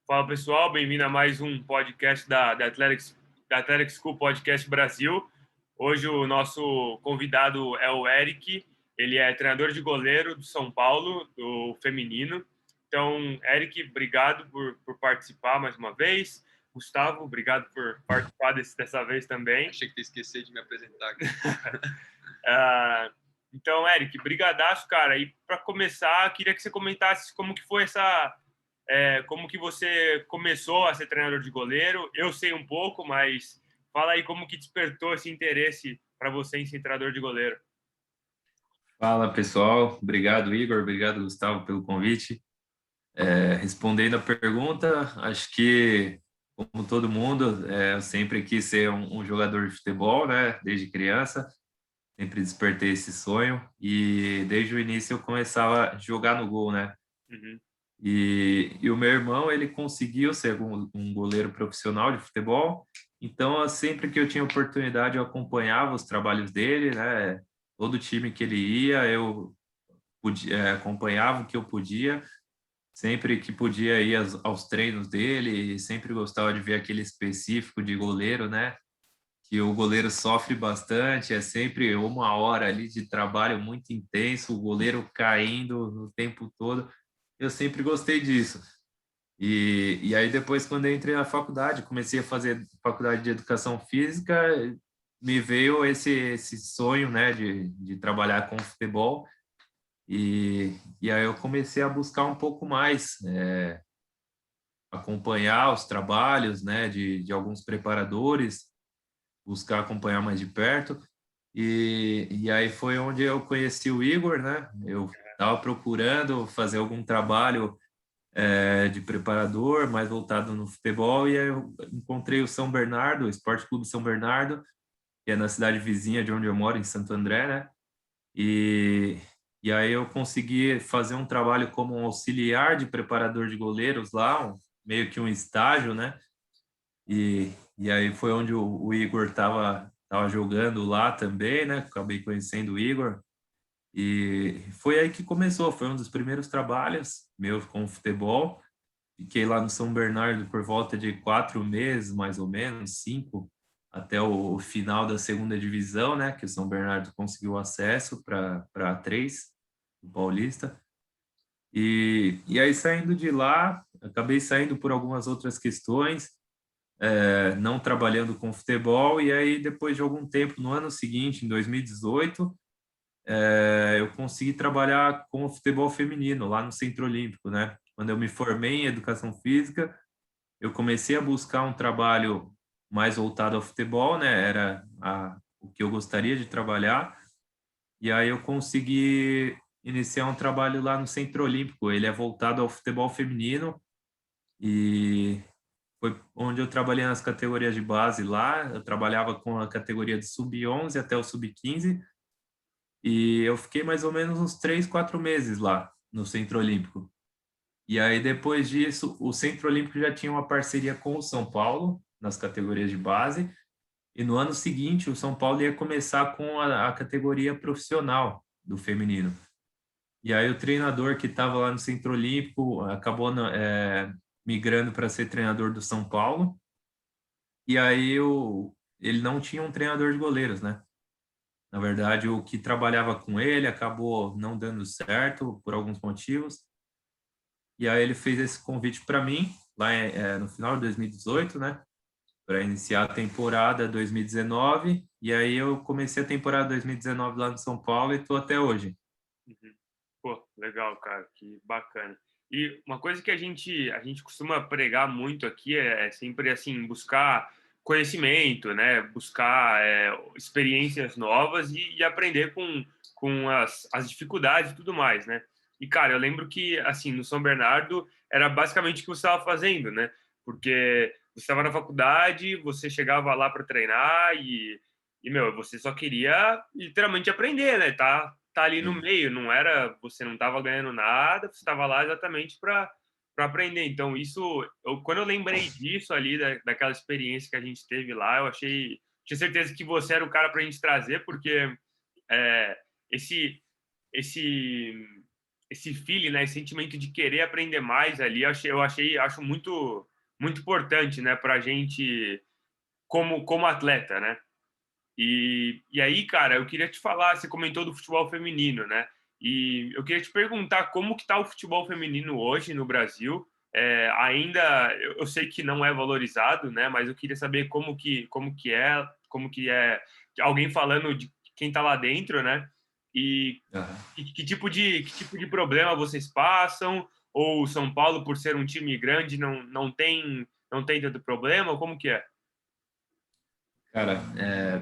Fala pessoal, bem-vindo a mais um podcast da Athletics School Podcast Brasil. Hoje o nosso convidado é o Eric, ele é treinador de goleiro do São Paulo, do feminino. Então, Eric, obrigado por participar mais uma vez. Gustavo, obrigado por participar dessa vez também. Achei que ia esquecer de me apresentar aqui. Então, Eric, brigadaço, cara. E para começar, queria que você comentasse como que foi como que você começou a ser treinador de goleiro. Eu sei um pouco, mas fala aí como que despertou esse interesse para você em ser treinador de goleiro. Fala pessoal, obrigado Igor, obrigado Gustavo pelo convite. Respondendo a pergunta, acho que como todo mundo, eu sempre quis ser um jogador de futebol, né? Desde criança, sempre despertei esse sonho e desde o início eu começava a jogar no gol, né? Uhum. E o meu irmão, ele conseguiu ser um goleiro profissional de futebol, então sempre que eu tinha oportunidade eu acompanhava os trabalhos dele, né? Todo time que ele ia, eu acompanhava o que eu podia, sempre que podia ir aos treinos dele, e sempre gostava de ver aquele específico de goleiro, né? Que o goleiro sofre bastante, é sempre uma hora ali de trabalho muito intenso, o goleiro caindo no tempo todo. Eu sempre gostei disso. E aí depois, quando eu entrei na faculdade, comecei a fazer faculdade de educação física, me veio esse sonho, né, de trabalhar com futebol. E aí eu comecei a buscar um pouco mais, acompanhar os trabalhos, né, de alguns preparadores, buscar acompanhar mais de perto. E aí foi onde eu conheci o Igor, né? Eu estava procurando fazer algum trabalho de preparador, mais voltado no futebol, e aí eu encontrei o São Bernardo, o Esporte Clube São Bernardo, que é na cidade vizinha de onde eu moro, em Santo André, né? E, e aí eu consegui fazer um trabalho como um auxiliar de preparador de goleiros lá, meio que um estágio, né? E aí foi onde o Igor tava jogando lá também, né? Acabei conhecendo o Igor. E foi aí que começou, foi um dos primeiros trabalhos meus com futebol. Fiquei lá no São Bernardo por volta de 4 meses, mais ou menos, 5, até o final da segunda divisão, né? Que o São Bernardo conseguiu acesso para A3, o Paulista. E aí, saindo de lá, acabei saindo por algumas outras questões, não trabalhando com futebol. E aí, depois de algum tempo, no ano seguinte, em 2018, eu consegui trabalhar com o futebol feminino lá no Centro Olímpico, né? Quando eu me formei em educação física, eu comecei a buscar um trabalho mais voltado ao futebol, né? Era o que eu gostaria de trabalhar. E aí eu consegui iniciar um trabalho lá no Centro Olímpico. Ele é voltado ao futebol feminino e foi onde eu trabalhei nas categorias de base lá. Eu trabalhava com a categoria de sub-11 até o sub-15 e eu fiquei mais ou menos uns 3, 4 meses lá no Centro Olímpico. E aí, depois disso, o Centro Olímpico já tinha uma parceria com o São Paulo, nas categorias de base, e no ano seguinte, o São Paulo ia começar com a categoria profissional do feminino. E aí, o treinador que estava lá no Centro Olímpico acabou migrando para ser treinador do São Paulo, e aí ele não tinha um treinador de goleiros, né? Na verdade, o que trabalhava com ele acabou não dando certo por alguns motivos. E aí ele fez esse convite para mim, lá no final de 2018, né? Para iniciar a temporada 2019. E aí eu comecei a temporada 2019 lá no São Paulo e estou até hoje. Uhum. Pô, legal, cara, que bacana. E uma coisa que a gente costuma pregar muito aqui é sempre assim buscar conhecimento, né? Buscar experiências novas e aprender com as dificuldades e tudo mais, né? E cara, eu lembro que assim no São Bernardo era basicamente o que você estava fazendo, né? Porque você estava na faculdade, você chegava lá para treinar e meu, você só queria literalmente aprender, né? Tá ali no Sim. meio, não era, você não estava ganhando nada, você estava lá exatamente para aprender. Então, quando eu lembrei disso ali, daquela experiência que a gente teve lá, tinha certeza que você era o cara para a gente trazer, porque é, esse, esse, esse feeling, né, esse sentimento de querer aprender mais ali, acho muito, muito importante, né, para a gente como atleta, né? E aí, cara, eu queria te falar, você comentou do futebol feminino, né? E eu queria te perguntar como que tá o futebol feminino hoje no Brasil. Ainda, eu sei que não é valorizado, né? Mas eu queria saber como que é alguém falando de quem tá lá dentro, né? E Aham. que tipo de problema vocês passam? Ou o São Paulo, por ser um time grande, não tem tanto problema? Como que é? Cara,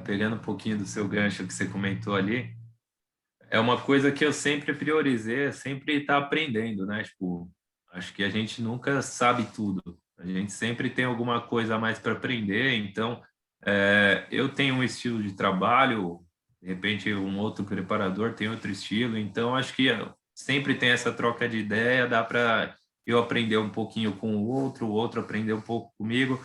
pegando um pouquinho do seu gancho que você comentou ali, é uma coisa que eu sempre priorizei, é sempre estar aprendendo, né? Tipo, acho que a gente nunca sabe tudo. A gente sempre tem alguma coisa a mais para aprender. Então, eu tenho um estilo de trabalho, de repente um outro preparador tem outro estilo. Então, acho que sempre tem essa troca de ideia, dá para eu aprender um pouquinho com o outro aprender um pouco comigo.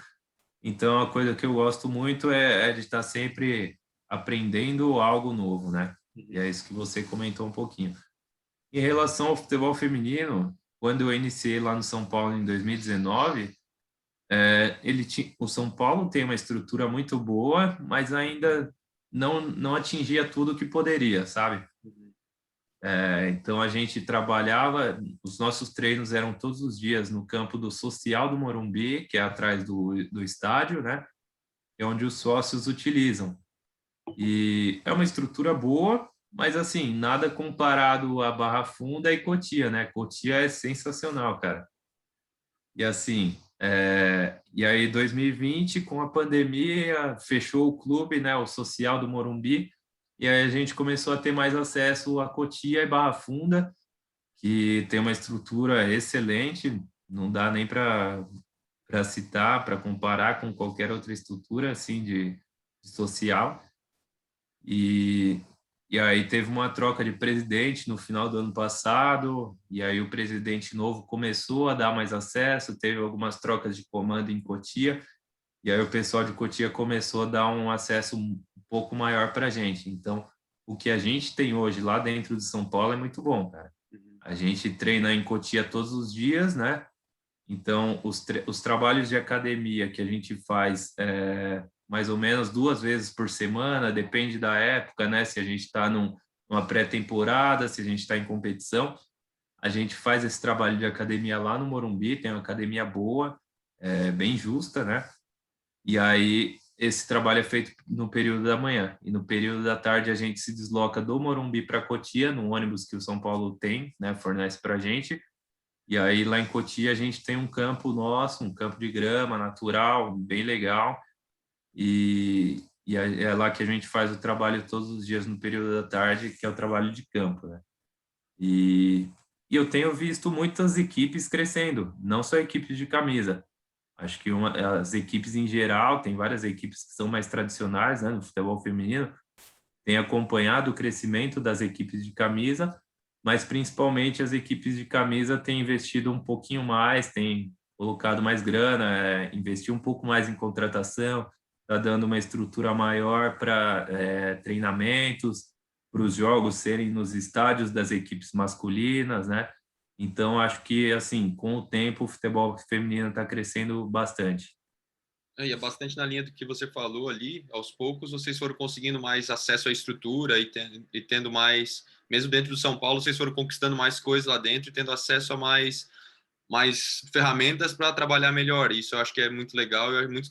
Então, a coisa que eu gosto muito é de estar sempre aprendendo algo novo, né? E é isso que você comentou um pouquinho. Em relação ao futebol feminino, quando eu iniciei lá no São Paulo em 2019, o São Paulo tem uma estrutura muito boa, mas ainda não atingia tudo que poderia, sabe? Então a gente trabalhava, os nossos treinos eram todos os dias no campo do Social do Morumbi, que é atrás do estádio, né? É onde os sócios utilizam. E é uma estrutura boa, mas assim, nada comparado a Barra Funda e Cotia, né? Cotia é sensacional, cara. E assim, e aí 2020, com a pandemia, fechou o clube, né? O Social do Morumbi, e aí a gente começou a ter mais acesso a Cotia e Barra Funda, que tem uma estrutura excelente, não dá nem para citar, para comparar com qualquer outra estrutura assim de social. E, e aí teve uma troca de presidente no final do ano passado, e aí o presidente novo começou a dar mais acesso, teve algumas trocas de comando em Cotia, e aí o pessoal de Cotia começou a dar um acesso um pouco maior para a gente. Então, o que a gente tem hoje lá dentro de São Paulo é muito bom, cara. A gente treina em Cotia todos os dias, né? Então, os trabalhos de academia que a gente faz mais ou menos 2 vezes por semana, depende da época, né? Se a gente está numa pré-temporada, se a gente está em competição, a gente faz esse trabalho de academia lá no Morumbi, tem uma academia boa, bem justa, né? E aí esse trabalho é feito no período da manhã. E no período da tarde a gente se desloca do Morumbi para Cotia, no ônibus que o São Paulo tem, né? Fornece para a gente. E aí lá em Cotia a gente tem um campo nosso, um campo de grama natural, bem legal. É lá que a gente faz o trabalho todos os dias no período da tarde, que é o trabalho de campo, né? E, e eu tenho visto muitas equipes crescendo, não só equipes de camisa. Acho que as equipes em geral, tem várias equipes que são mais tradicionais, né, no futebol feminino, tem acompanhado o crescimento das equipes de camisa, mas principalmente as equipes de camisa têm investido um pouquinho mais, têm colocado mais grana, investir um pouco mais em contratação, está dando uma estrutura maior para treinamentos, para os jogos serem nos estádios das equipes masculinas, né? Então, acho que, assim, com o tempo, o futebol feminino está crescendo bastante. E é bastante na linha do que você falou ali, aos poucos vocês foram conseguindo mais acesso à estrutura e tendo mais, mesmo dentro do São Paulo, vocês foram conquistando mais coisas lá dentro e tendo acesso a mais ferramentas para trabalhar melhor. Isso eu acho que é muito legal e é muito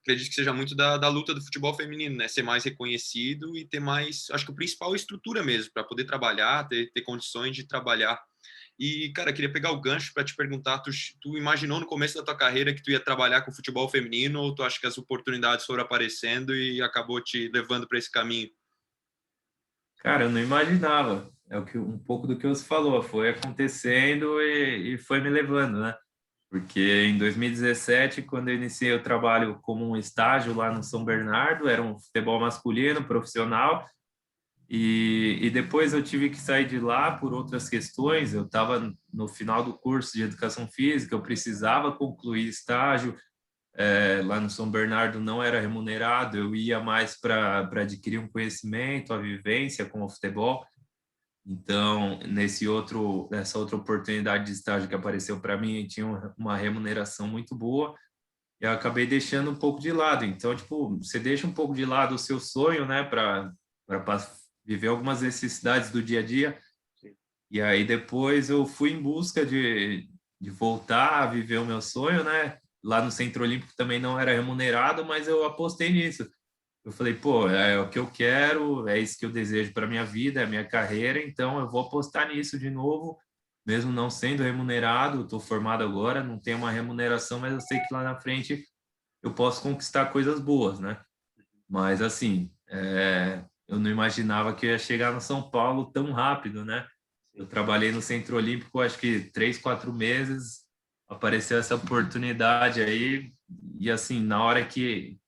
acredito que seja muito da luta do futebol feminino, né? Ser mais reconhecido e ter mais, acho que o principal é a estrutura mesmo, para poder trabalhar, ter condições de trabalhar. E, cara, queria pegar o gancho para te perguntar, tu imaginou no começo da tua carreira que tu ia trabalhar com futebol feminino ou tu acha que as oportunidades foram aparecendo e acabou te levando para esse caminho? Cara, eu não imaginava. É um pouco do que você falou, foi acontecendo e foi me levando, né? Porque em 2017, quando eu iniciei o trabalho como um estágio lá no São Bernardo, era um futebol masculino, profissional, e depois eu tive que sair de lá por outras questões. Eu estava no final do curso de educação física, eu precisava concluir estágio. Lá no São Bernardo não era remunerado, eu ia mais para adquirir um conhecimento, a vivência com o futebol. Então, nessa outra oportunidade de estágio que apareceu para mim, tinha uma remuneração muito boa, e eu acabei deixando um pouco de lado. Então, tipo, você deixa um pouco de lado o seu sonho, né, para viver algumas necessidades do dia a dia. Sim. E aí depois eu fui em busca de voltar a viver o meu sonho, né? Lá no Centro Olímpico também não era remunerado, mas eu apostei nisso. Eu falei, pô, é o que eu quero, é isso que eu desejo para minha vida, é a minha carreira, então eu vou apostar nisso de novo, mesmo não sendo remunerado. Estou formado agora, não tenho uma remuneração, mas eu sei que lá na frente eu posso conquistar coisas boas, né? Mas assim, eu não imaginava que eu ia chegar no São Paulo tão rápido, né? Eu trabalhei no Centro Olímpico, acho que 3, 4 meses, apareceu essa oportunidade aí, e assim, na hora que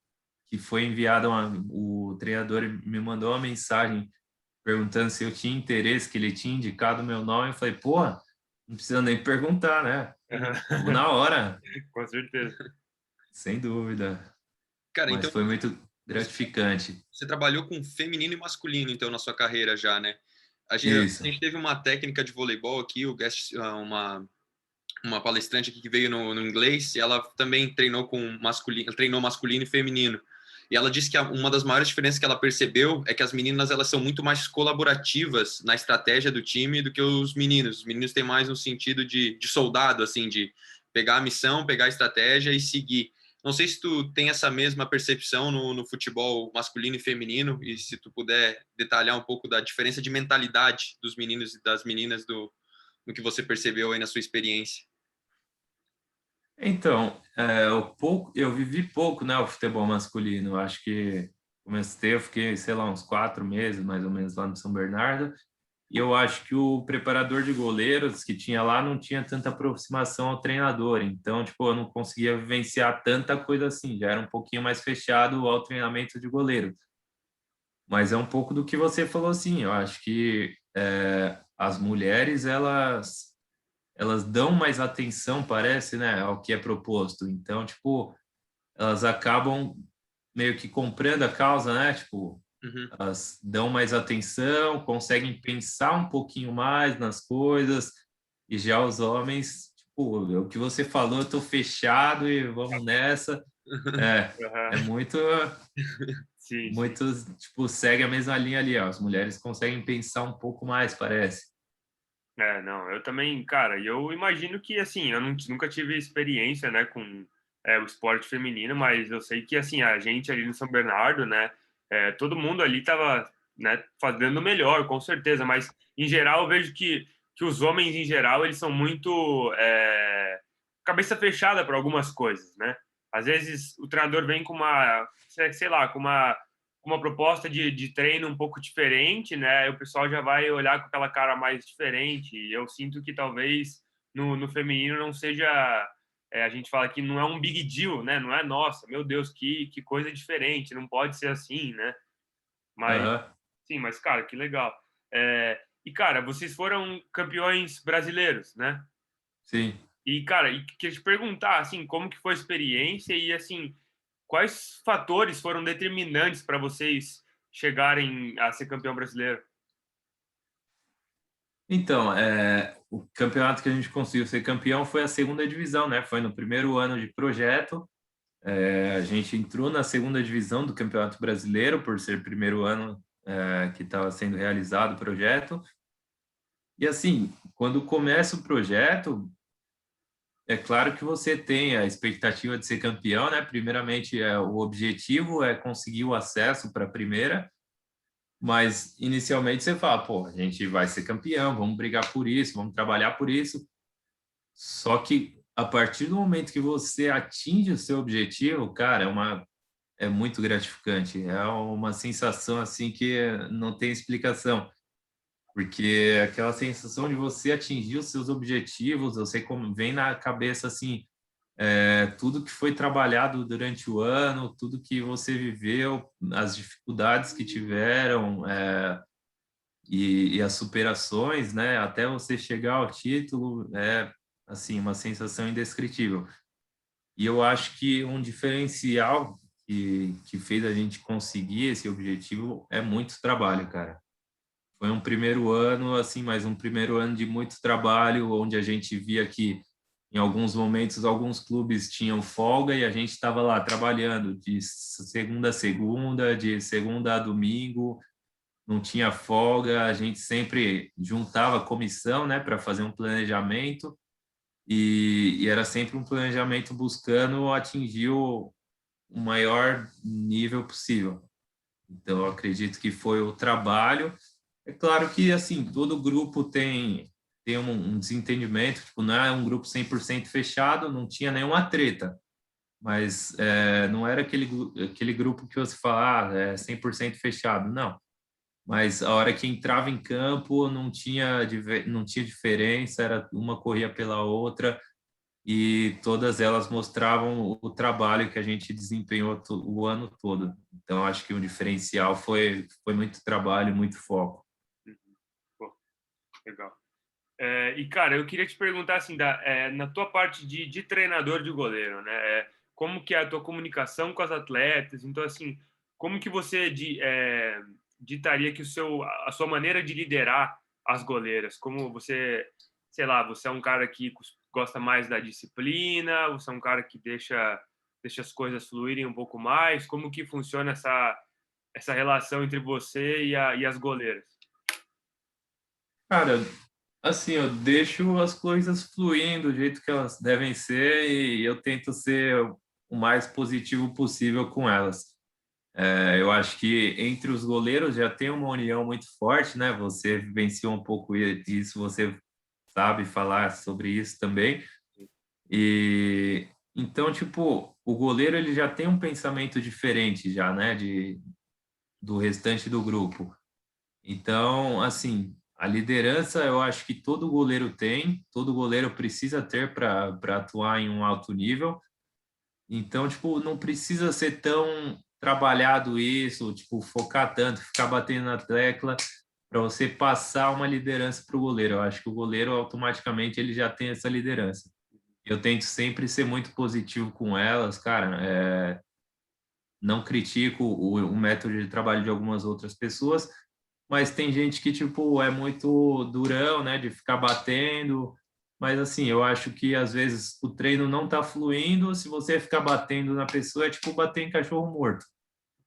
foi enviada o treinador me mandou uma mensagem perguntando se eu tinha interesse, que ele tinha indicado o meu nome. Eu falei, pô, não precisa nem perguntar, né? Vamos na hora. Com certeza. Sem dúvida. Cara, Mas então foi muito você, gratificante. você trabalhou com feminino e masculino, então, na sua carreira já, né? A Isso. gente teve uma técnica de voleibol aqui, uma palestrante aqui que veio no inglês, e ela também treinou masculino e feminino. E ela disse que uma das maiores diferenças que ela percebeu é que as meninas elas são muito mais colaborativas na estratégia do time do que os meninos. Os meninos têm mais um sentido de soldado, assim, de pegar a missão, pegar a estratégia e seguir. Não sei se tu tem essa mesma percepção no futebol masculino e feminino, e se tu puder detalhar um pouco da diferença de mentalidade dos meninos e das meninas no que você percebeu aí na sua experiência. Então, eu vivi pouco, né, o futebol masculino. Eu acho que eu fiquei, sei lá, uns 4 meses, mais ou menos, lá no São Bernardo. E eu acho que o preparador de goleiros que tinha lá não tinha tanta aproximação ao treinador. Então, tipo, eu não conseguia vivenciar tanta coisa assim. Já era um pouquinho mais fechado ao treinamento de goleiro. Mas é um pouco do que você falou, assim. Eu acho que as mulheres, elas dão mais atenção, parece, né, ao que é proposto. Então, tipo, elas acabam meio que comprando a causa, né? Tipo, Uhum. elas dão mais atenção, conseguem pensar um pouquinho mais nas coisas, e já os homens, tipo, o que você falou, eu tô fechado e vamos nessa. É Uhum. muito, Sim, sim. muito, tipo, segue a mesma linha ali, ó. As mulheres conseguem pensar um pouco mais, parece. Não, eu também, cara, e eu imagino que, assim, eu nunca tive experiência, né, com o esporte feminino, mas eu sei que, assim, a gente ali no São Bernardo, né, todo mundo ali tava, né, fazendo o melhor, com certeza, mas, em geral, eu vejo que os homens, em geral, eles são muito cabeça fechada para algumas coisas, né? Às vezes, o treinador vem com uma, sei lá, com uma proposta de treino um pouco diferente, né? O pessoal já vai olhar com aquela cara mais diferente. E eu sinto que talvez no feminino não seja. A gente fala que não é um big deal, né? Não é, nossa, meu Deus, que coisa diferente, não pode ser assim, né? Mas, Aham, sim, mas, cara, que legal. E, cara, vocês foram campeões brasileiros, né? sim. E, cara, queria te perguntar, assim, como que foi a experiência e, assim, quais fatores foram determinantes para vocês chegarem a ser campeão brasileiro? Então, o campeonato que a gente conseguiu ser campeão foi a segunda divisão, né? Foi no primeiro ano de projeto. A gente entrou na segunda divisão do Campeonato Brasileiro, por ser primeiro ano que estava sendo realizado o projeto. E assim, quando começa o projeto, é claro que você tem a expectativa de ser campeão, né? Primeiramente, o objetivo é conseguir o acesso para a primeira, mas inicialmente você fala, pô, a gente vai ser campeão, vamos brigar por isso, vamos trabalhar por isso. Só que a partir do momento que você atinge o seu objetivo, cara, é muito gratificante. É uma sensação assim que não tem explicação, porque aquela sensação de você atingir os seus objetivos, eu sei como vem na cabeça assim, tudo que foi trabalhado durante o ano, tudo que você viveu, as dificuldades que tiveram, e as superações, né, até você chegar ao título, é assim uma sensação indescritível. E eu acho que um diferencial que fez a gente conseguir esse objetivo é muito trabalho, cara. foi um primeiro ano, assim, mas um primeiro ano de muito trabalho, onde a gente via que em alguns momentos alguns clubes tinham folga e a gente estava lá trabalhando de segunda a segunda, de segunda a domingo, não tinha folga, a gente sempre juntava a comissão, né, para fazer um planejamento e era sempre um planejamento buscando atingir o maior nível possível. Então, eu acredito que foi o trabalho. É claro que, assim, todo grupo tem um desentendimento, tipo, não é um grupo 100% fechado, não tinha nenhuma treta, mas não era aquele grupo que você fala, é 100% fechado, não. Mas a hora que entrava em campo, não tinha diferença, era uma corria pela outra, e todas elas mostravam o trabalho que a gente desempenhou o ano todo. Então, acho que o diferencial foi muito trabalho, muito foco. Pô, legal. E, cara, eu queria te perguntar, assim, na tua parte de treinador de goleiro, né? Como que é a tua comunicação com as atletas? Então, assim, como que você ditaria que a sua maneira de liderar as goleiras? Como você, sei lá, você é um cara que gosta mais da disciplina? Você é um cara que deixa as coisas fluírem um pouco mais? Como que funciona essa relação entre você e as goleiras? Cara, assim, eu deixo as coisas fluindo do jeito que elas devem ser e eu tento ser o mais positivo possível com elas. Eu acho que entre os goleiros já tem uma união muito forte, né? Você vivenciou um pouco disso, você sabe falar sobre isso também. E então, tipo, o goleiro ele já tem um pensamento diferente já, né, do restante do grupo. Então, assim, a liderança eu acho que todo goleiro tem, todo goleiro precisa ter para atuar em um alto nível. Então, tipo, não precisa ser tão trabalhado isso, tipo, focar tanto, ficar batendo na tecla para você passar uma liderança para o goleiro. Eu acho que o goleiro automaticamente ele já tem essa liderança. Eu tento sempre ser muito positivo com elas, cara. Não critico o método de trabalho de algumas outras pessoas, mas tem gente que, tipo, é muito durão, né, de ficar batendo. Mas, assim, eu acho que, às vezes, o treino não tá fluindo. Se você ficar batendo na pessoa, é tipo bater em cachorro morto.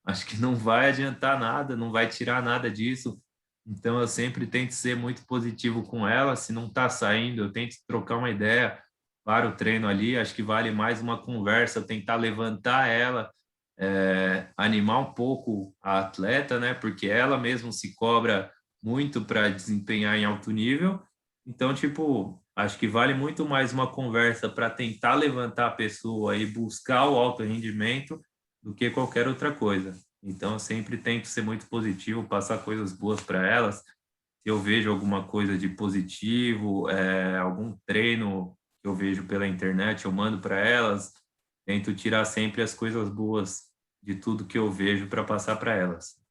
Acho que não vai adiantar nada, não vai tirar nada disso. Então, eu sempre tento ser muito positivo com ela. Se não tá saindo, eu tento trocar uma ideia para o treino ali. Acho que vale mais uma conversa, tentar levantar ela, animar um pouco a atleta, né? Porque ela mesma se cobra muito para desempenhar em alto nível. Então, tipo, acho que vale muito mais uma conversa para tentar levantar a pessoa e buscar o alto rendimento do que qualquer outra coisa. Então, eu sempre tento ser muito positivo, passar coisas boas para elas. Se eu vejo alguma coisa de positivo, algum treino que eu vejo pela internet, eu mando para elas. Tento tirar sempre as coisas boas de tudo que eu vejo para passar para elas.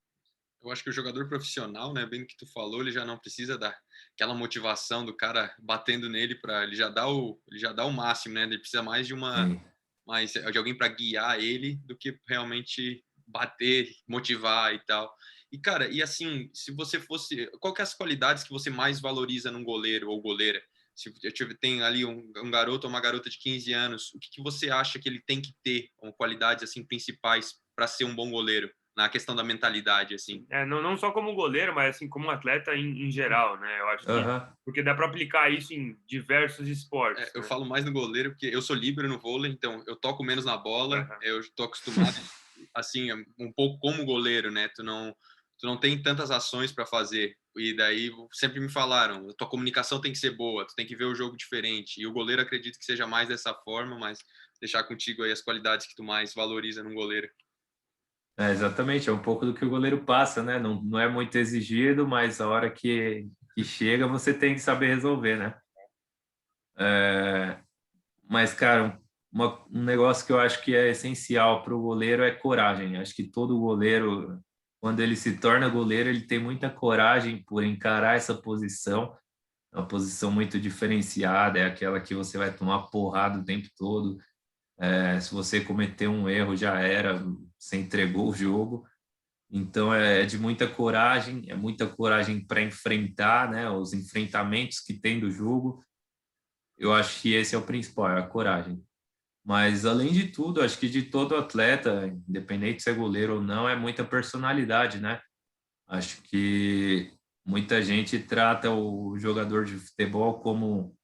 Eu acho que o jogador profissional, né, bem do que tu falou, ele já não precisa dar aquela motivação do cara batendo nele para ele já dá o máximo, né? Ele precisa mais Sim. de alguém para guiar ele do que realmente bater, motivar e tal. E cara, e assim, se você fosse, qual que é as qualidades que você mais valoriza num goleiro ou goleira? Se tem ali um garoto ou uma garota de 15 anos, o que você acha que ele tem que ter, como qualidades assim principais para ser um bom goleiro? Na questão da mentalidade, assim. Não só como goleiro, mas assim como atleta em geral, né? Eu acho que Aham. porque dá para aplicar isso em diversos esportes, Eu né? falo mais no goleiro porque eu sou líbero no vôlei, então eu toco menos na bola, Aham. eu tô acostumado, assim, um pouco como goleiro, né? Tu não tem tantas ações para fazer. E daí sempre me falaram, tua comunicação tem que ser boa, tu tem que ver o jogo diferente. E o goleiro acredito que seja mais dessa forma, mas deixar contigo aí as qualidades que tu mais valoriza num goleiro. Exatamente, é um pouco do que o goleiro passa, né? Não é muito exigido, mas a hora que chega você tem que saber resolver, né? Mas, cara, um negócio que eu acho que é essencial para o goleiro é coragem. Acho que todo goleiro, quando ele se torna goleiro, ele tem muita coragem por encarar essa posição. É uma posição muito diferenciada, é aquela que você vai tomar porrada o tempo todo. Se você cometer um erro, já era, você entregou o jogo. Então é de muita coragem, é muita coragem para enfrentar, né, os enfrentamentos que tem do jogo. Eu acho que esse é o principal, é a coragem. Mas além de tudo, acho que de todo atleta, independente se é goleiro ou não, é muita personalidade, né? Acho que muita gente trata o jogador de futebol como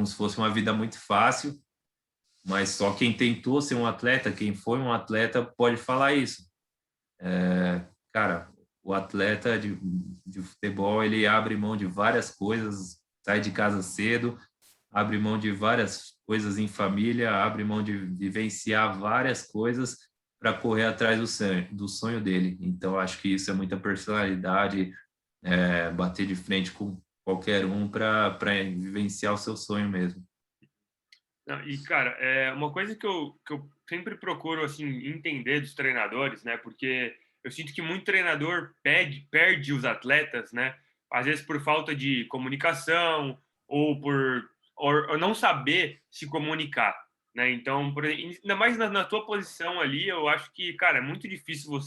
se fosse uma vida muito fácil, mas só quem tentou ser um atleta, quem foi um atleta, pode falar isso. Cara, o atleta de futebol, ele abre mão de várias coisas, sai de casa cedo, abre mão de várias coisas em família, abre mão de vivenciar várias coisas para correr atrás do sonho dele. Então, acho que isso é muita personalidade, bater de frente com qualquer um para vivenciar o seu sonho mesmo. Não, e, cara, é uma coisa que eu sempre procuro, assim, entender dos treinadores, né? Porque eu sinto que muito treinador perde os atletas, né? Às vezes por falta de comunicação ou ou não saber se comunicar, né? Então, ainda mais na tua posição ali, eu acho que, cara, é muito difícil pô,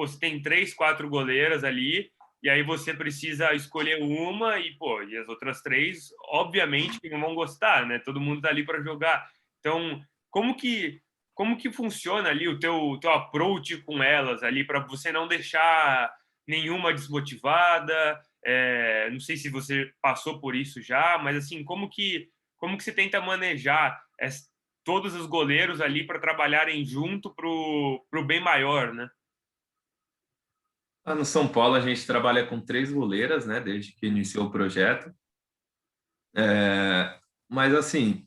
você tem 3, 4 goleiras ali e aí você precisa escolher uma e, pô, e as outras 3, obviamente, que não vão gostar, né? Todo mundo tá ali para jogar. Então, como que como que funciona ali o teu approach com elas ali para você não deixar nenhuma desmotivada? Não sei se você passou por isso já, mas assim, como que você tenta manejar todos os goleiros ali para trabalharem junto pro bem maior, né? Lá no São Paulo, a gente trabalha com 3 goleiras, né, desde que iniciou o projeto. Mas, assim,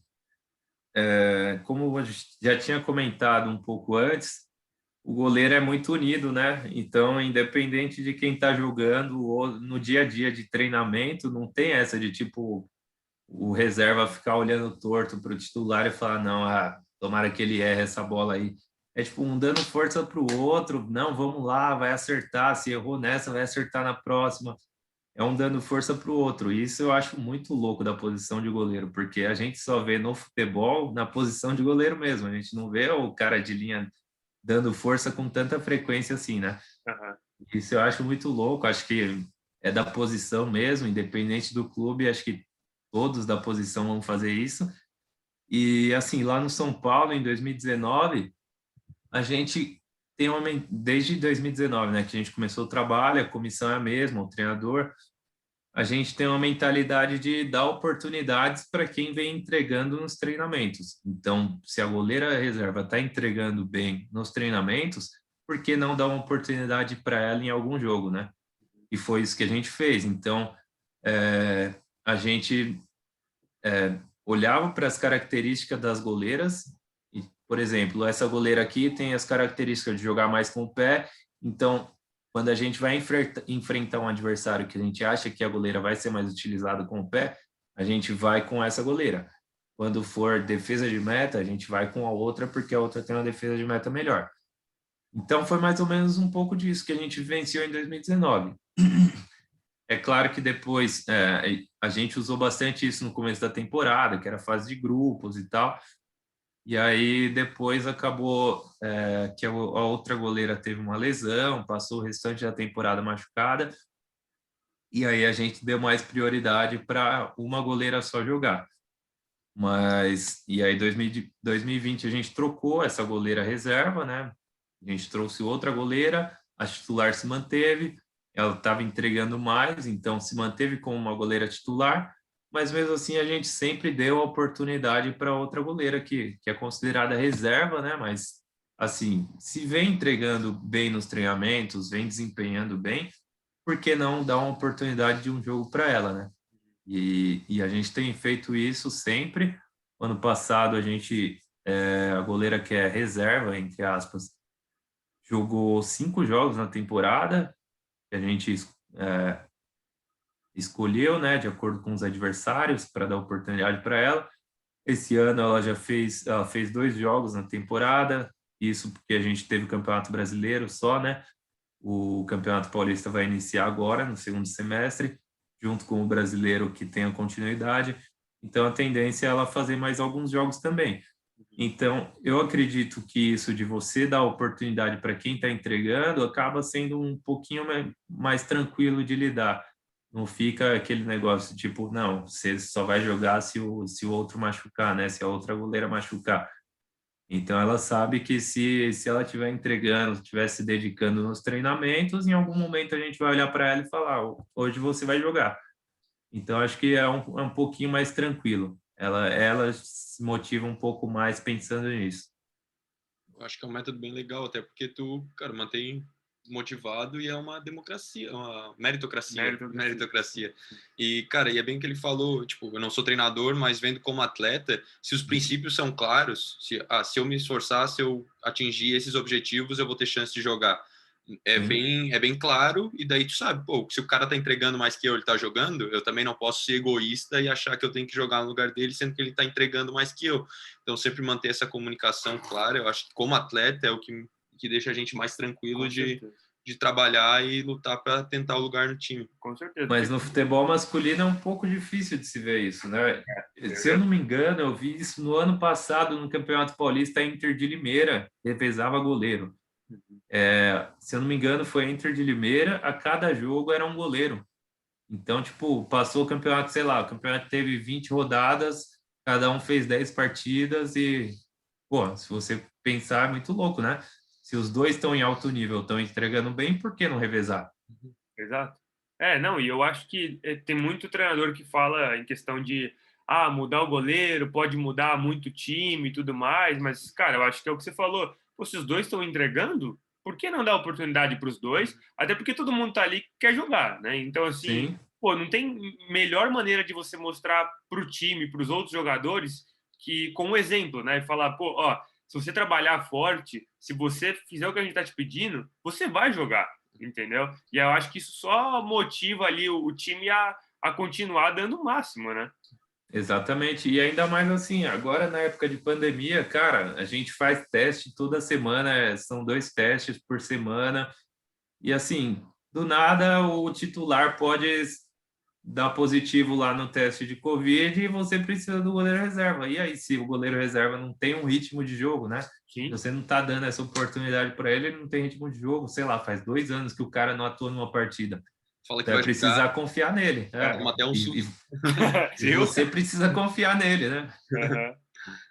como eu já tinha comentado um pouco antes, o goleiro é muito unido, né? Então, independente de quem está jogando ou no dia a dia de treinamento, não tem essa de tipo o reserva ficar olhando torto para o titular e falar, não, tomara que ele erre essa bola aí. É tipo um dando força para o outro, não, vamos lá, vai acertar, se errou nessa, vai acertar na próxima. É um dando força para o outro. E isso eu acho muito louco da posição de goleiro, porque a gente só vê no futebol na posição de goleiro mesmo. A gente não vê o cara de linha dando força com tanta frequência assim, né? Uhum. Isso eu acho muito louco. Acho que é da posição mesmo, independente do clube. Acho que todos da posição vão fazer isso. E assim, lá no São Paulo, em 2019, a gente tem desde 2019, né, que a gente começou o trabalho, a comissão é a mesma, o treinador, a gente tem uma mentalidade de dar oportunidades para quem vem entregando nos treinamentos. Então, se a goleira reserva está entregando bem nos treinamentos, por que não dar uma oportunidade para ela em algum jogo, né? E foi isso que a gente fez. Então, a gente olhava para as características das goleiras e, por exemplo, essa goleira aqui tem as características de jogar mais com o pé, então quando a gente vai enfrentar um adversário que a gente acha que a goleira vai ser mais utilizada com o pé, a gente vai com essa goleira. Quando for defesa de meta, a gente vai com a outra porque a outra tem uma defesa de meta melhor. Então foi mais ou menos um pouco disso que a gente venceu em 2019. É claro que depois a gente usou bastante isso no começo da temporada, que era fase de grupos e tal. E aí depois acabou que a outra goleira teve uma lesão, passou o restante da temporada machucada. E aí a gente deu mais prioridade para uma goleira só jogar. Mas e aí 2020 a gente trocou essa goleira reserva, né? A gente trouxe outra goleira, a titular se manteve, ela estava entregando mais, então se manteve como uma goleira titular, mas mesmo assim a gente sempre deu a oportunidade para outra goleira que é considerada reserva, né? Mas assim, se vem entregando bem nos treinamentos, vem desempenhando bem, por que não dar uma oportunidade de um jogo para ela, né? E a gente tem feito isso sempre. Ano passado a goleira que é reserva, entre aspas, jogou 5 jogos na temporada, que a gente escolheu, né, de acordo com os adversários, para dar oportunidade para ela. Esse ano ela fez 2 jogos na temporada, isso porque a gente teve o Campeonato Brasileiro só, né? O Campeonato Paulista vai iniciar agora, no segundo semestre, junto com o Brasileiro, que tem a continuidade. Então, a tendência é ela fazer mais alguns jogos também. Então, eu acredito que isso de você dar oportunidade para quem está entregando acaba sendo um pouquinho mais tranquilo de lidar. Não fica aquele negócio tipo, não, você só vai jogar se o outro machucar, né? Se a outra goleira machucar. Então, ela sabe que se ela estiver entregando, estiver se dedicando nos treinamentos, em algum momento a gente vai olhar para ela e falar, hoje você vai jogar. Então, acho que é um pouquinho mais tranquilo. Ela se motiva um pouco mais pensando nisso. Eu acho que é um método bem legal, até porque tu, cara, mantém motivado e é uma democracia, uma meritocracia. E, cara, e é bem que ele falou, tipo, eu não sou treinador, mas vendo como atleta, se os princípios são claros, se eu me esforçar, se eu atingir esses objetivos, eu vou ter chance de jogar. É bem claro, e daí tu sabe, pô, se o cara tá entregando mais que eu, ele tá jogando, eu também não posso ser egoísta e achar que eu tenho que jogar no lugar dele, sendo que ele tá entregando mais que eu. Então, sempre manter essa comunicação clara, eu acho que como atleta é o que deixa a gente mais tranquilo de trabalhar e lutar para tentar o lugar no time. Com certeza. Mas no futebol masculino é um pouco difícil de se ver isso, né? Se eu não me engano, eu vi isso no ano passado no Campeonato Paulista, a Inter de Limeira revezava goleiro. Se eu não me engano, foi a Inter de Limeira, a cada jogo era um goleiro. Então, tipo, passou o campeonato, sei lá, o campeonato teve 20 rodadas, cada um fez 10 partidas e, pô, se você pensar, é muito louco, né? Se os dois estão em alto nível, estão entregando bem, por que não revezar? Exato. Não, e eu acho que tem muito treinador que fala em questão de mudar o goleiro, pode mudar muito o time e tudo mais, mas, cara, eu acho que é o que você falou. Pô, se os dois estão entregando, por que não dar oportunidade para os dois? Até porque todo mundo tá ali que quer jogar, né? Então, assim, Sim, pô, não tem melhor maneira de você mostrar para o time, para os outros jogadores, que com um exemplo, né? E falar, pô, ó, se você trabalhar forte, se você fizer o que a gente tá te pedindo, você vai jogar, entendeu? E eu acho que isso só motiva ali o time a continuar dando o máximo, né? exatamente. E ainda mais assim, agora na época de pandemia, cara, a gente faz teste toda semana, são 2 testes por semana, e assim, do nada o titular pode dar positivo lá no teste de Covid e você precisa do goleiro reserva. E aí, se o goleiro reserva não tem um ritmo de jogo, né? Sim. Você não tá dando essa oportunidade para ele, ele não tem ritmo de jogo, sei lá, faz 2 anos que o cara não atua numa partida. Fala que Então é vai precisar jogar, confiar nele. toma até um susto. E você precisa confiar nele, né? Uhum.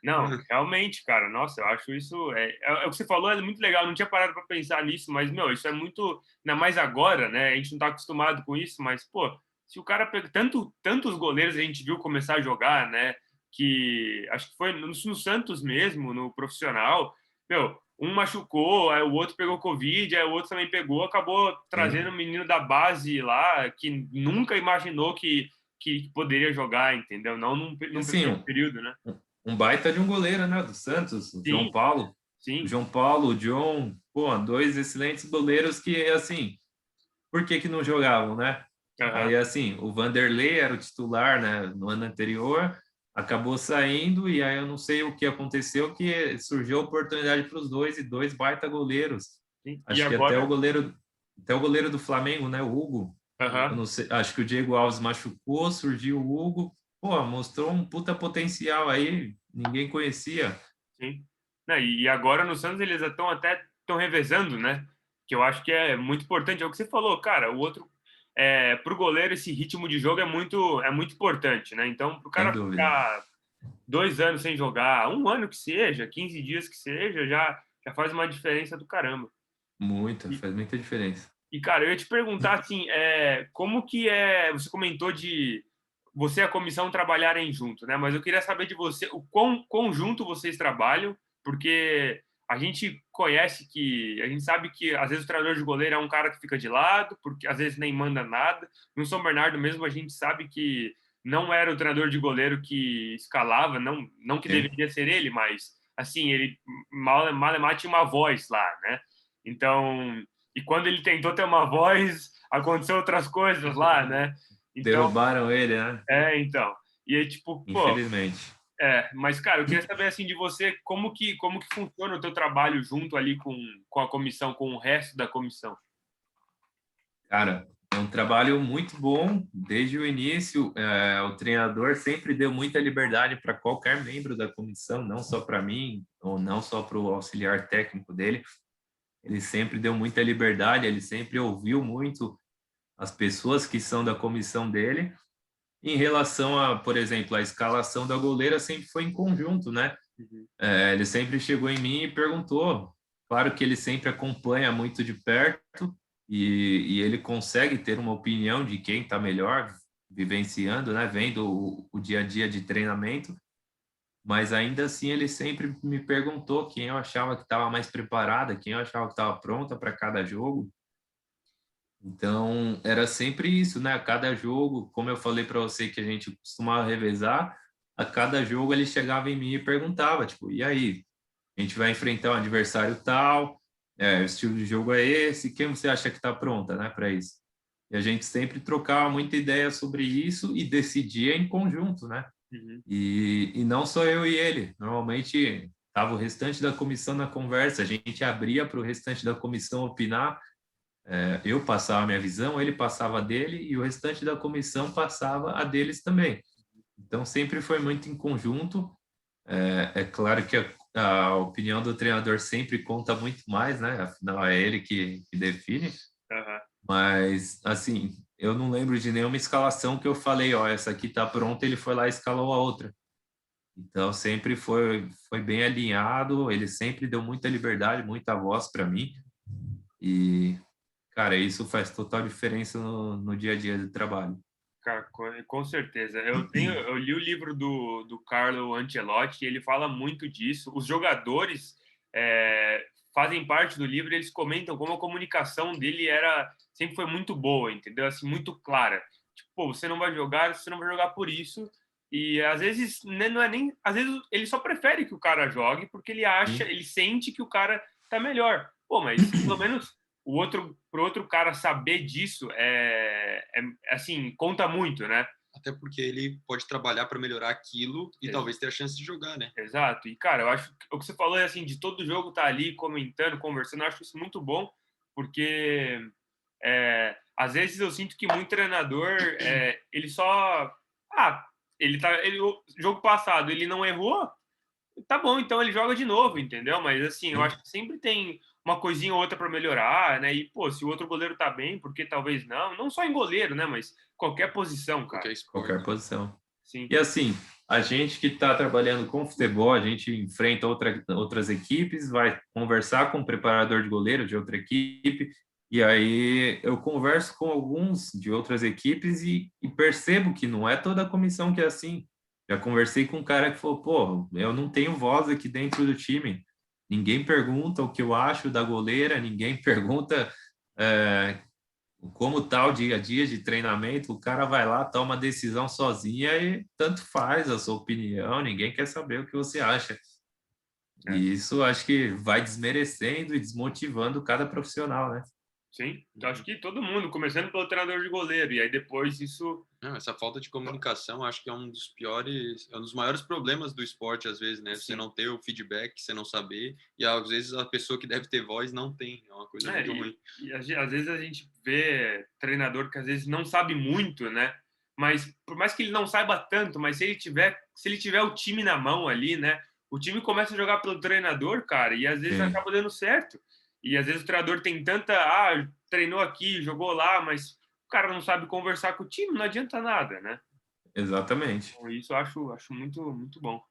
Não, realmente, cara, nossa, eu acho isso. O que você falou, é muito legal. Eu não tinha parado para pensar nisso, mas, meu, isso é muito. Ainda mais agora, né? A gente não tá acostumado com isso, mas, pô, se o cara pega. Tantos goleiros a gente viu começar a jogar, né? Que acho que foi no Santos mesmo, no profissional. Meu, um machucou, aí o outro pegou Covid, aí o outro também pegou, acabou trazendo um menino da base lá, que nunca imaginou que poderia jogar, entendeu? Não num E assim, primeiro período, né? um baita de um goleiro, né? Do Santos, o João Sim, Paulo. O sim. João Paulo, o John, pô, 2 excelentes goleiros que, assim, por que que não jogavam, né? Aham. Aí, assim, o Vanderlei era o titular, né, no ano anterior, acabou saindo, e aí eu não sei o que aconteceu, que surgiu a oportunidade para os dois, e 2 baita goleiros. Sim. E Acho que agora? até o goleiro do Flamengo, né, o Hugo, eu Aham. não sei, acho que o Diego Alves machucou, surgiu o Hugo, pô, mostrou um puta potencial aí, ninguém conhecia. Sim. Não, e agora no Santos eles estão revezando, né? Que eu acho que é muito importante. É o que você falou, cara. O outro, para o goleiro, esse ritmo de jogo é muito importante, né? Então, para o Sem cara dúvida. ficar 2 anos sem jogar, um ano que seja, 15 dias que seja, já faz uma diferença do caramba. Muita, E, faz muita diferença. cara, eu ia te perguntar assim, como que você comentou de você e a comissão trabalharem junto, né? Mas eu queria saber de você o quão conjunto vocês trabalham, porque a gente a gente sabe que às vezes o treinador de goleiro é um cara que fica de lado, porque às vezes nem manda nada. No São Bernardo mesmo a gente sabe que não era o treinador de goleiro que escalava, não que Sim. deveria ser ele, mas assim, ele mal tinha uma voz lá, né? Então, e quando ele tentou ter uma voz, aconteceu outras coisas lá, né? Então, Derrubaram ele, né? então. E aí, tipo, pô, Infelizmente. mas, cara, eu queria saber, assim, de você, como que funciona o teu trabalho junto ali com a comissão, com o resto da comissão? Cara, é um trabalho muito bom desde o início. O treinador sempre deu muita liberdade para qualquer membro da comissão, não só para mim, ou não só para o auxiliar técnico dele. Ele sempre deu muita liberdade, ele sempre ouviu muito as pessoas que são da comissão dele. Em relação a, por exemplo, a escalação da goleira sempre foi em conjunto, né? Uhum. Ele sempre chegou em mim e perguntou. Claro que ele sempre acompanha muito de perto e ele consegue ter uma opinião de quem está melhor, vivenciando, né? Vendo o dia a dia de treinamento. Mas ainda assim ele sempre me perguntou quem eu achava que estava mais preparada, quem eu achava que estava pronta para cada jogo. Então, era sempre isso, né? A cada jogo, como eu falei para você que a gente costumava revezar, a cada jogo ele chegava em mim e perguntava, tipo, e aí? A gente vai enfrentar um adversário tal, o estilo de jogo é esse, quem você acha que está pronta, né, para isso? E a gente sempre trocava muita ideia sobre isso e decidia em conjunto, né? Uhum. E não só eu e ele, normalmente estava o restante da comissão na conversa, a gente abria para o restante da comissão opinar, eu passava a minha visão, ele passava a dele e o restante da comissão passava a deles também. Então sempre foi muito em conjunto. É claro que a opinião do treinador sempre conta muito mais, né? Afinal é ele que define. Uhum. Mas assim, eu não lembro de nenhuma escalação que eu falei, ó, essa aqui tá pronta, ele foi lá e escalou a outra. Então sempre foi bem alinhado, ele sempre deu muita liberdade, muita voz para mim. E cara, isso faz total diferença no dia a dia do trabalho. Cara, com certeza. Eu li o livro do Carlo Ancelotti e ele fala muito disso. Os jogadores fazem parte do livro, eles comentam como a comunicação dele sempre foi muito boa, entendeu? Assim, muito clara. Tipo, pô, você não vai jogar por isso. E às vezes né, não é nem, às vezes ele só prefere que o cara jogue porque Sim. ele sente que o cara tá melhor. Pô, mas pelo menos pro outro cara saber disso assim, conta muito, né? Até porque ele pode trabalhar para melhorar aquilo e Ex- talvez ter a chance de jogar, né? Exato. E, cara, eu acho que o que você falou é assim, de todo jogo tá ali comentando, conversando, eu acho isso muito bom, porque às vezes eu sinto que muito treinador, ele só. Ah, o jogo passado ele não errou, tá bom, então ele joga de novo, entendeu? Mas assim, eu Sim. acho que sempre tem uma coisinha ou outra para melhorar, né? E pô, se o outro goleiro tá bem, porque talvez não, não só em goleiro, né? Mas qualquer posição, cara. Qualquer esporte. Qualquer posição. Sim. E assim, a gente que está trabalhando com futebol, a gente enfrenta outras equipes, vai conversar com o preparador de goleiro de outra equipe, e aí eu converso com alguns de outras equipes e percebo que não é toda a comissão que é assim. Já conversei com um cara que falou, pô, eu não tenho voz aqui dentro do time. Ninguém pergunta o que eu acho da goleira, ninguém pergunta como tá o dia a dia de treinamento, o cara vai lá, toma uma decisão sozinha e tanto faz a sua opinião, ninguém quer saber o que você acha. É. E isso acho que vai desmerecendo e desmotivando cada profissional, né? Sim, então, acho que todo mundo, começando pelo treinador de goleiro, e aí depois isso. Não, essa falta de comunicação acho que é um dos piores, é um dos maiores problemas do esporte, às vezes, né? Você Sim. não ter o feedback, você não saber, e às vezes a pessoa que deve ter voz não tem, é uma coisa muito ruim. E às vezes a gente vê treinador que às vezes não sabe muito, né? Mas por mais que ele não saiba tanto, mas se ele tiver o time na mão ali, né? O time começa a jogar pelo treinador, cara, e às vezes Sim, acaba dando certo. E às vezes o treinador tem tanta, treinou aqui, jogou lá, mas o cara não sabe conversar com o time, não adianta nada, né? exatamente. Então, isso eu acho muito, muito bom.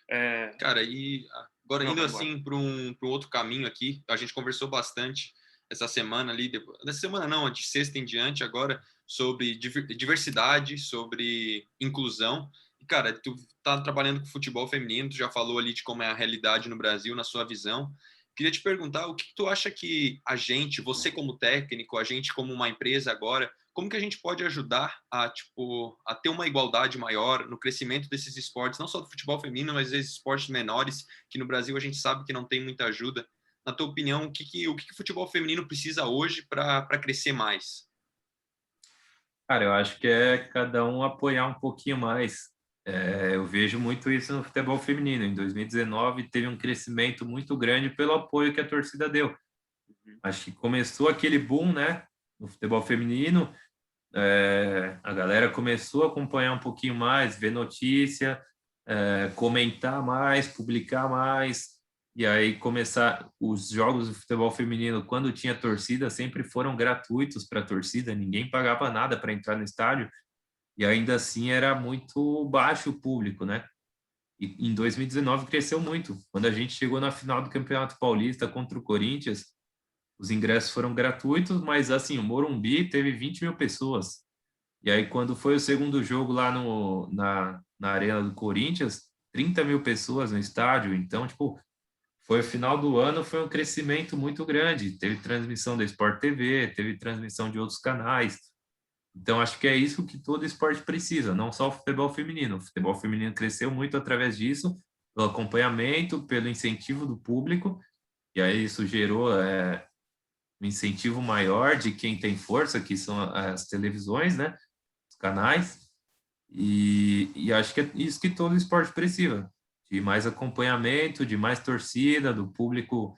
É... Cara, e agora Não, indo vai embora. assim para um outro caminho aqui, a gente conversou bastante essa semana ali, nessa semana não, de sexta em diante agora, sobre diversidade, sobre inclusão. E, cara, tu tá trabalhando com futebol feminino, tu já falou ali de como é a realidade no Brasil, na sua visão. Queria te perguntar, o que tu acha que a gente, você como técnico, a gente como uma empresa agora, como que a gente pode ajudar a ter uma igualdade maior no crescimento desses esportes, não só do futebol feminino, mas esses esportes menores, que no Brasil a gente sabe que não tem muita ajuda. Na tua opinião, o que o futebol feminino precisa hoje para crescer mais? Cara, eu acho que é cada um apoiar um pouquinho mais. Eu vejo muito isso no futebol feminino. Em 2019 teve um crescimento muito grande pelo apoio que a torcida deu. Uhum. Acho que começou aquele boom, né, no futebol feminino, a galera começou a acompanhar um pouquinho mais, ver notícia, comentar mais, publicar mais, e aí começar os jogos de futebol feminino, quando tinha torcida, sempre foram gratuitos para a torcida, ninguém pagava nada para entrar no estádio, e ainda assim era muito baixo o público, né? E em 2019 cresceu muito. Quando a gente chegou na final do Campeonato Paulista contra o Corinthians, os ingressos foram gratuitos, mas assim, o Morumbi teve 20 mil pessoas. E aí, quando foi o segundo jogo lá na Arena do Corinthians, 30 mil pessoas no estádio. Então, tipo, foi o final do ano, foi um crescimento muito grande. Teve transmissão da Sport TV, teve transmissão de outros canais. Então, acho que é isso que todo esporte precisa, não só o futebol feminino. O futebol feminino cresceu muito através disso, pelo acompanhamento, pelo incentivo do público, e aí isso gerou um incentivo maior de quem tem força, que são as televisões, né? Os canais, e acho que é isso que todo esporte precisa, de mais acompanhamento, de mais torcida, do público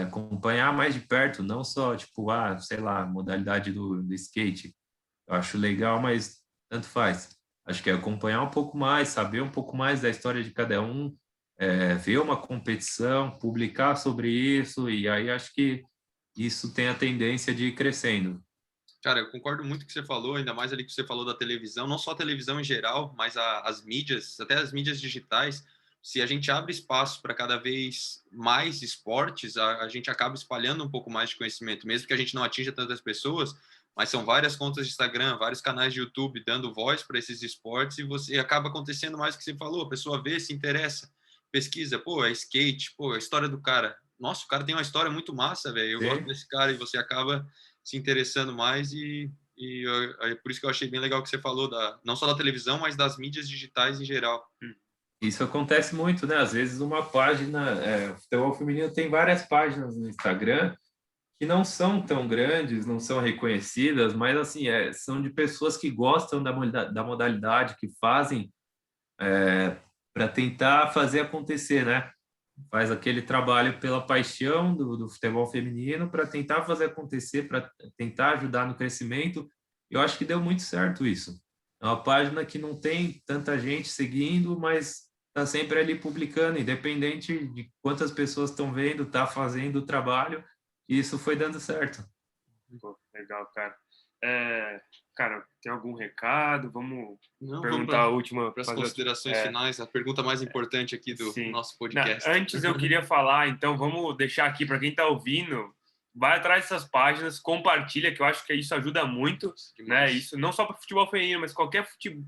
acompanhar mais de perto, não só, tipo, sei lá, modalidade do skate. Eu acho legal, mas tanto faz. Acho que é acompanhar um pouco mais, saber um pouco mais da história de cada um, ver uma competição, publicar sobre isso, e aí acho que isso tem a tendência de ir crescendo. Cara, eu concordo muito com o que você falou, ainda mais ali que você falou da televisão, não só a televisão em geral, mas as mídias, até as mídias digitais. Se a gente abre espaço para cada vez mais esportes, a gente acaba espalhando um pouco mais de conhecimento, mesmo que a gente não atinja tantas pessoas, mas são várias contas de Instagram, vários canais de YouTube dando voz para esses esportes e você acaba acontecendo mais o que você falou, a pessoa vê, se interessa, pesquisa, pô, é skate, pô, a história do cara. Nossa, o cara tem uma história muito massa, velho. Eu gosto Sim. desse cara e você acaba se interessando mais e é por isso que eu achei bem legal que você falou não só da televisão, mas das mídias digitais em geral. Isso acontece muito, né? Às vezes uma página, o futebol feminino tem várias páginas no Instagram que não são tão grandes, não são reconhecidas, mas assim, são de pessoas que gostam da modalidade, que fazem para tentar fazer acontecer, né? Faz aquele trabalho pela paixão do futebol feminino para tentar fazer acontecer, para tentar ajudar no crescimento. Eu acho que deu muito certo isso. É uma página que não tem tanta gente seguindo, mas está sempre ali publicando, independente de quantas pessoas estão vendo, está fazendo o trabalho, e isso foi dando certo. Pô, legal, cara. Cara, tem algum recado? Vamos Não, perguntar a última. para as considerações finais, a pergunta mais importante aqui do Sim. nosso podcast. Não, antes eu queria falar, então vamos deixar aqui para quem está ouvindo, vai atrás dessas páginas, compartilha, que eu acho que isso ajuda muito, né? Isso não só para futebol feminino, mas qualquer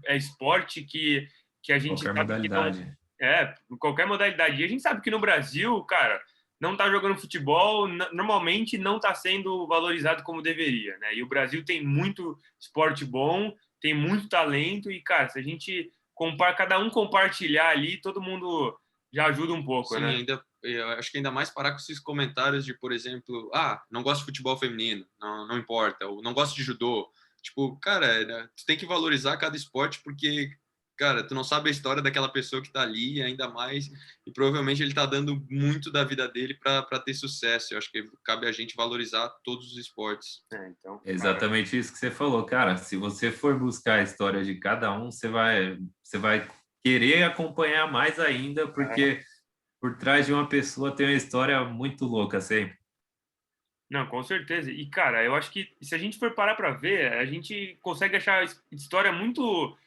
esporte que a gente Qualquer sabe modalidade. que não, qualquer modalidade. E a gente sabe que no Brasil, cara, não está jogando futebol, normalmente não está sendo valorizado como deveria, né? E o Brasil tem muito esporte bom, tem muito talento e, cara, se a gente cada um compartilhar ali, todo mundo já ajuda um pouco, Sim, né? eu acho que ainda mais parar com esses comentários de, por exemplo, não gosto de futebol feminino, não importa, ou não gosto de judô. Tipo, cara, né, tu tem que valorizar cada esporte porque, cara, tu não sabe a história daquela pessoa que tá ali, ainda mais, e provavelmente ele tá dando muito da vida dele para ter sucesso. Eu acho que cabe a gente valorizar todos os esportes. Então, Exatamente isso que você falou, cara. Se você for buscar a história de cada um, você vai querer acompanhar mais ainda, porque por trás de uma pessoa tem uma história muito louca sempre. não, com certeza. E, cara, eu acho que se a gente for parar para ver, a gente consegue achar história muito,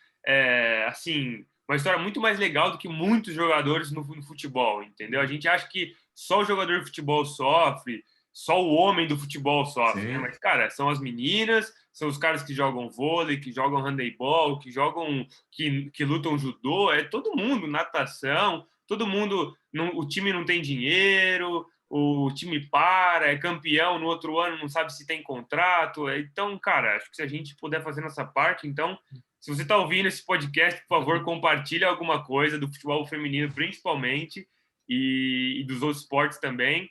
assim, uma história muito mais legal do que muitos jogadores no futebol, entendeu? A gente acha que só o jogador de futebol sofre, só o homem do futebol sofre, né? Sim, Mas, cara, são as meninas, são os caras que jogam vôlei, que jogam handebol, que lutam judô, é todo mundo, natação, todo mundo, o time não tem dinheiro, o time para, é campeão, no outro ano não sabe se tem contrato. Então, cara, acho que se a gente puder fazer nossa parte, então, se você está ouvindo esse podcast, por favor, compartilhe alguma coisa do futebol feminino, principalmente, e dos outros esportes também.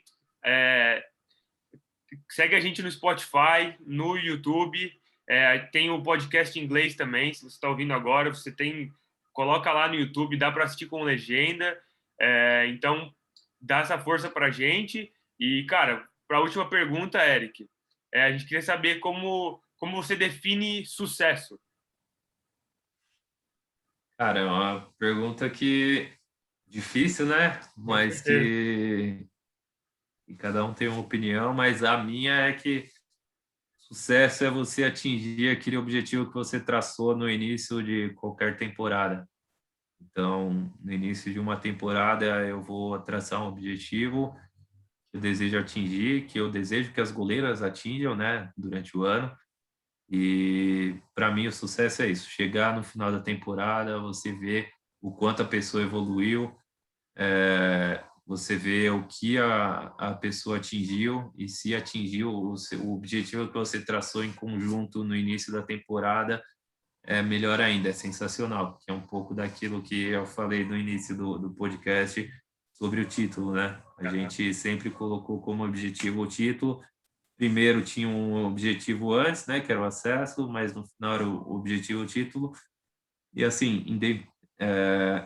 Segue a gente no Spotify, no YouTube, tem o podcast em inglês também, se você está ouvindo agora, coloca lá no YouTube, dá para assistir com legenda. Então, dá essa força para a gente. E, cara, para a última pergunta, Eric, a gente queria saber como como você define sucesso? Cara, é uma pergunta que difícil, né? Com Mas certeza. que cada um tem uma opinião, mas a minha é que sucesso é você atingir aquele objetivo que você traçou no início de qualquer temporada. Então, no início de uma temporada, eu vou traçar um objetivo que eu desejo atingir, que eu desejo que as goleiras atinjam, né, durante o ano. E para mim o sucesso é isso, chegar no final da temporada, você vê o quanto a pessoa evoluiu, você vê o que a pessoa atingiu e se atingiu o objetivo que você traçou em conjunto no início da temporada, é melhor ainda, é sensacional, que é um pouco daquilo que eu falei no início do podcast sobre o título, né? A gente sempre colocou como objetivo o título. Primeiro tinha um objetivo antes, né, que era o acesso, mas no final era o objetivo o título. E assim,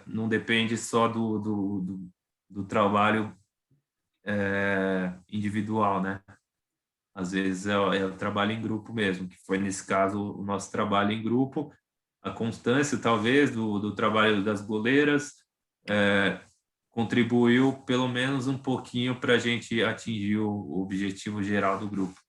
não depende só do trabalho individual, né? Às vezes é o trabalho em grupo mesmo, que foi nesse caso o nosso trabalho em grupo, a constância talvez do trabalho das goleiras contribuiu pelo menos um pouquinho para a gente atingir o objetivo geral do grupo.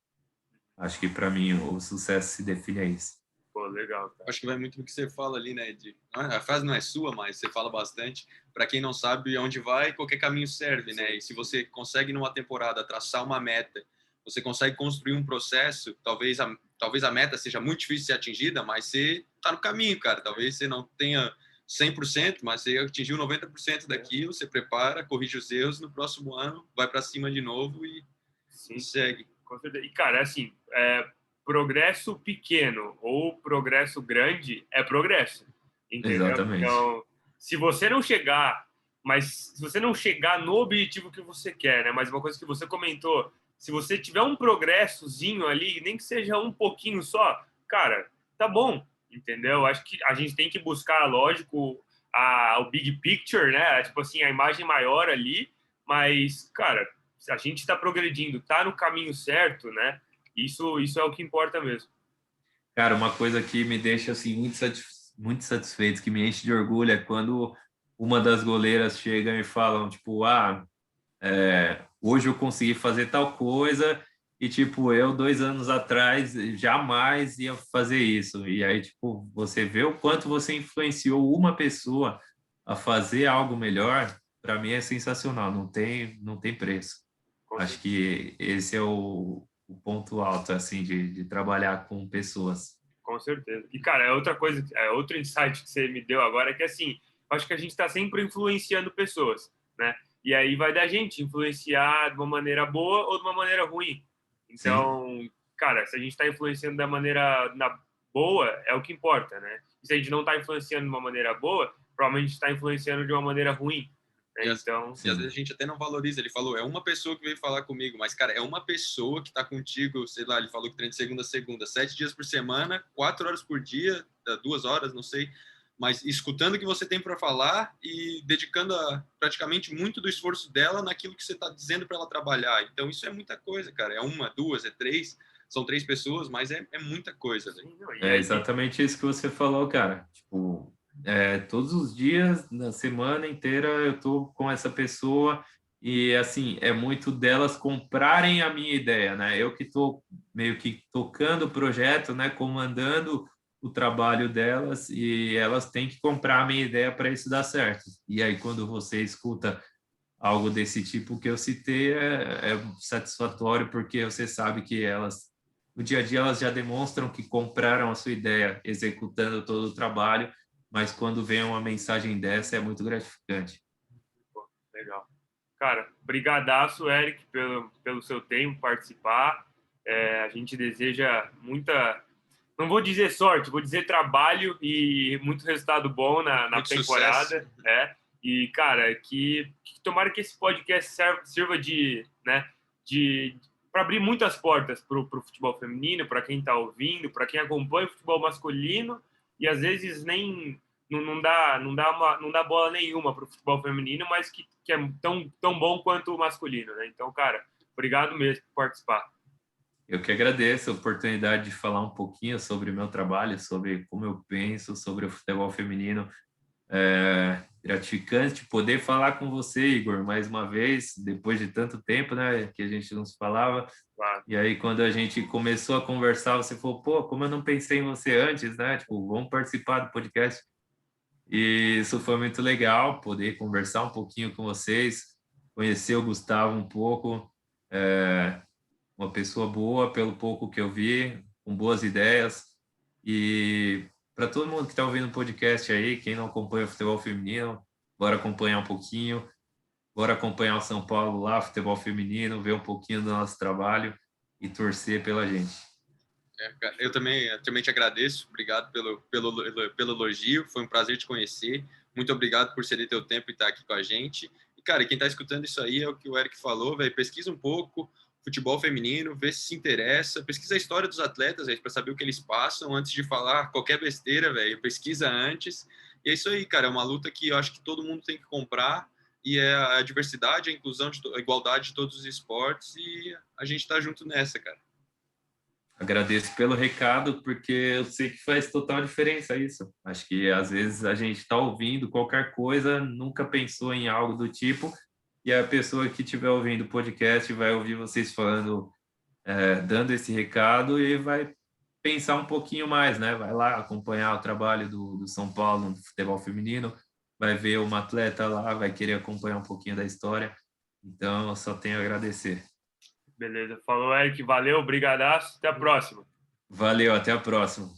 Acho que para mim o sucesso se define a isso. Pô, legal, cara. Acho que vai muito do que você fala ali, né? A frase não é sua, mas você fala bastante. Para quem não sabe onde vai, qualquer caminho serve, né? E se você consegue numa temporada traçar uma meta, você consegue construir um processo, talvez a meta seja muito difícil de ser atingida, mas você está no caminho, cara. Talvez você não tenha 100%, mas você atingiu 90% daquilo, você prepara, corrige os erros, no próximo ano vai para cima de novo e segue. Com certeza. E, cara, assim, progresso pequeno ou progresso grande é progresso, entendeu? Exatamente. Então, se você não chegar, mas se você não chegar no objetivo que você quer, né? Mas uma coisa que você comentou, se você tiver um progressozinho ali, nem que seja um pouquinho só, cara, tá bom, entendeu? Acho que a gente tem que buscar, lógico, o big picture, né? Tipo assim, a imagem maior ali, mas, cara, a gente está progredindo, está no caminho certo, né? Isso é o que importa mesmo. Cara, uma coisa que me deixa assim muito satisfeito, que me enche de orgulho é quando uma das goleiras chega e falam tipo, hoje eu consegui fazer tal coisa e tipo eu 2 anos atrás jamais ia fazer isso. E aí tipo você vê o quanto você influenciou uma pessoa a fazer algo melhor. Para mim é sensacional, não tem preço. Com Acho certeza. que esse é o ponto alto assim de trabalhar com pessoas. Com certeza. E, cara, é outra coisa, é outro insight que você me deu agora, é que, assim, acho que a gente está sempre influenciando pessoas, né? E aí vai da gente influenciar de uma maneira boa ou de uma maneira ruim. Sim, Então, cara, se a gente está influenciando da maneira boa, é o que importa, né? E se a gente não está influenciando de uma maneira boa, provavelmente está influenciando de uma maneira ruim, né? Então, E às sim. vezes a gente até não valoriza. Ele falou, é uma pessoa que veio falar comigo, mas, cara, é uma pessoa que está contigo, sei lá, ele falou que treina de segunda a segunda, 7 dias por semana, 4 horas por dia, 2 horas, não sei, mas escutando o que você tem para falar e dedicando praticamente muito do esforço dela naquilo que você está dizendo para ela trabalhar. Então, isso é muita coisa, cara. É uma, duas, é três, são 3 pessoas, mas é muita coisa, velho. sim, não, e É aí, exatamente isso que você falou, cara. Tipo, todos os dias, na semana inteira, eu tô com essa pessoa e, assim, é muito delas comprarem a minha ideia, né? Eu que tô meio que tocando o projeto, né? Comandando o trabalho delas e elas têm que comprar a minha ideia para isso dar certo. E aí, quando você escuta algo desse tipo que eu citei, é satisfatório porque você sabe que elas no dia a dia elas já demonstram que compraram a sua ideia, executando todo o trabalho, mas quando vem uma mensagem dessa é muito gratificante. pô, legal. Cara, brigadaço, Eric, pelo seu tempo participar. A gente deseja muita, não vou dizer sorte, vou dizer trabalho e muito resultado bom na Muito sucesso. temporada. E, cara, que tomara que esse podcast sirva de, né, para abrir muitas portas para o futebol feminino, para quem está ouvindo, para quem acompanha o futebol masculino e às vezes nem não dá bola nenhuma para o futebol feminino, mas que é tão bom quanto o masculino, né? Então, cara, obrigado mesmo por participar. Eu que agradeço a oportunidade de falar um pouquinho sobre o meu trabalho, sobre como eu penso sobre o futebol feminino. É gratificante poder falar com você, Igor, mais uma vez, depois de tanto tempo, né, que a gente não se falava. Claro. E aí, quando a gente começou a conversar, você falou, pô, como eu não pensei em você antes, né? Tipo, vamos participar do podcast. E isso foi muito legal, poder conversar um pouquinho com vocês, conhecer o Gustavo um pouco, uma pessoa boa, pelo pouco que eu vi, com boas ideias. E para todo mundo que está ouvindo o podcast aí, quem não acompanha o futebol feminino, bora acompanhar um pouquinho, bora acompanhar o São Paulo lá, futebol feminino, ver um pouquinho do nosso trabalho e torcer pela gente. Eu também te agradeço, obrigado pelo elogio, foi um prazer te conhecer, muito obrigado por ceder teu tempo e estar aqui com a gente. E, cara, quem está escutando isso aí é o que o Eric falou, velho, pesquisa um pouco futebol feminino, vê se interessa, pesquisa a história dos atletas, para saber o que eles passam antes de falar qualquer besteira, velho, pesquisa antes. E é isso aí, cara, é uma luta que eu acho que todo mundo tem que comprar, e é a diversidade, a inclusão, a igualdade de todos os esportes, e a gente tá junto nessa, cara. Agradeço pelo recado, porque eu sei que faz total diferença isso. Acho que às vezes a gente está ouvindo qualquer coisa, nunca pensou em algo do tipo, e a pessoa que estiver ouvindo o podcast vai ouvir vocês falando, dando esse recado e vai pensar um pouquinho mais, né? Vai lá acompanhar o trabalho do São Paulo no futebol feminino, vai ver uma atleta lá, vai querer acompanhar um pouquinho da história. Então, eu só tenho a agradecer. Beleza. Falou, Eric. Valeu, brigadaço. Até a próxima. Valeu, até a próxima.